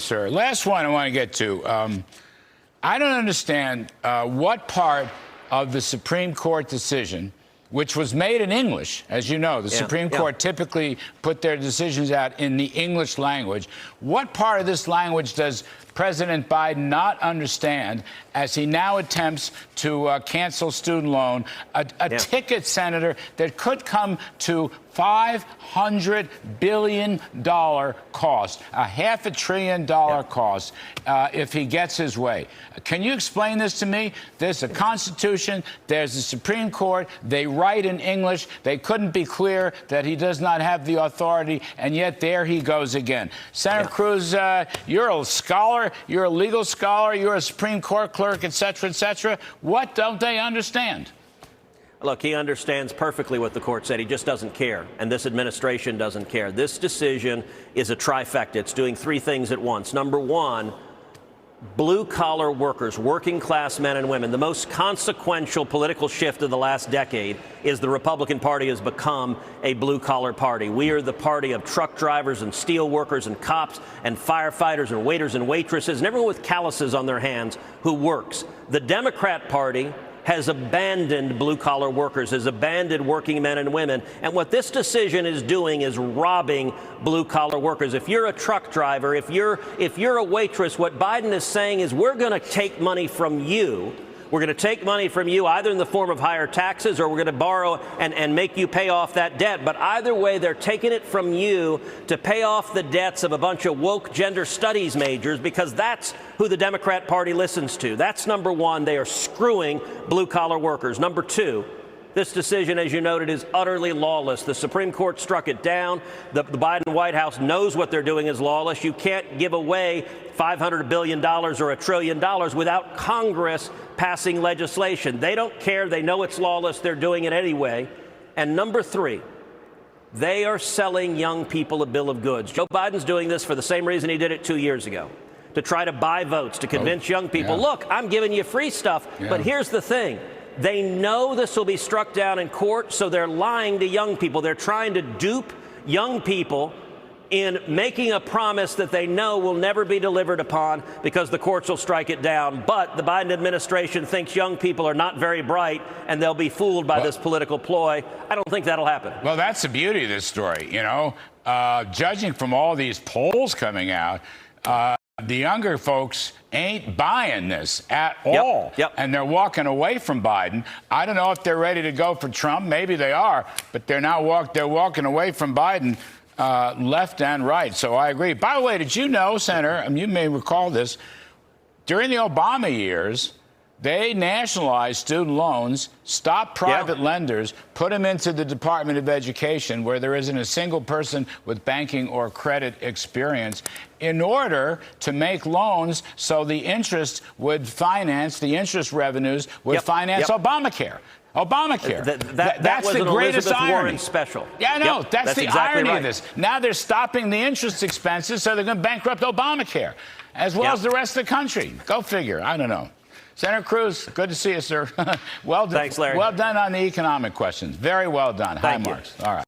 sir. Last one I want to get to. I don't understand what part of the Supreme Court decision, which was made in English, as you know. The Supreme Court typically put their decisions out in the English language. What part of this language does President Biden not understand as he now attempts to cancel student loan, a ticket, Senator, that could come to $500 billion cost, a $500 billion cost if he gets his way. Can you explain this to me? There's a Constitution, there's the Supreme Court, they write in English, they couldn't be clear that he does not have the authority, and yet there he goes again. Senator Cruz, you're a scholar, you're a legal scholar, you're a Supreme Court clerk, et cetera, et cetera. What don't they understand? Look, he understands perfectly what the court said. He just doesn't care, and this administration doesn't care. This decision is a trifecta. It's doing three things at once. Number one, blue-collar workers, working-class men and women. The most consequential political shift of the last decade is the Republican Party has become a blue-collar party. We are the party of truck drivers and steel workers and cops and firefighters and waiters and waitresses and everyone with calluses on their hands who works. The Democrat Party has abandoned blue-collar workers, has abandoned working men and women. And what this decision is doing is robbing blue-collar workers. If you're a truck driver, if you're a waitress, what Biden is saying is we're going to take money from you. We're going to take money from you either in the form of higher taxes or we're going to borrow and make you pay off that debt. But either way, they're taking it from you to pay off the debts of a bunch of woke gender studies majors because that's who the Democrat Party listens to. That's number one. They are screwing blue-collar workers. Number two, this decision, as you noted, is utterly lawless. The Supreme Court struck it down. The Biden White House knows what they're doing is lawless. You can't give away $500 billion or $1 trillion without Congress passing legislation. They don't care. They know it's lawless. They're doing it anyway. And number three, they are selling young people a bill of goods. Joe Biden's doing this for the same reason he did it 2 years ago, to try to buy votes, to convince young people, look, I'm giving you free stuff, but here's the thing. They know this will be struck down in court, so they're lying to young people. They're trying to dupe young people in making a promise that they know will never be delivered upon because the courts will strike it down. But the Biden administration thinks young people are not very bright and they'll be fooled by this political ploy. I don't think that'll happen. Well, that's the beauty of this story. You know, judging from all these polls coming out, the younger folks ain't buying this at all. And they're walking away from Biden. I don't know if they're ready to go for Trump. Maybe they are, but they're walking away from Biden left and right. So I agree. By the way, did you know, Senator, and you may recall this, during the Obama years, they nationalized student loans, stopped private lenders, put them into the Department of Education, where there isn't a single person with banking or credit experience, in order to make loans so the interest would finance, the interest revenues would finance Obamacare. Obamacare. That's the greatest irony. Warren special. Yeah, I know. That's the exactly irony of this. Now they're stopping the interest expenses, so they're going to bankrupt Obamacare, as well as the rest of the country. Go figure. I don't know. Senator Cruz, good to see you, sir. Well done. Thanks, Larry. Well done on the economic questions. Very well done. High marks. All right.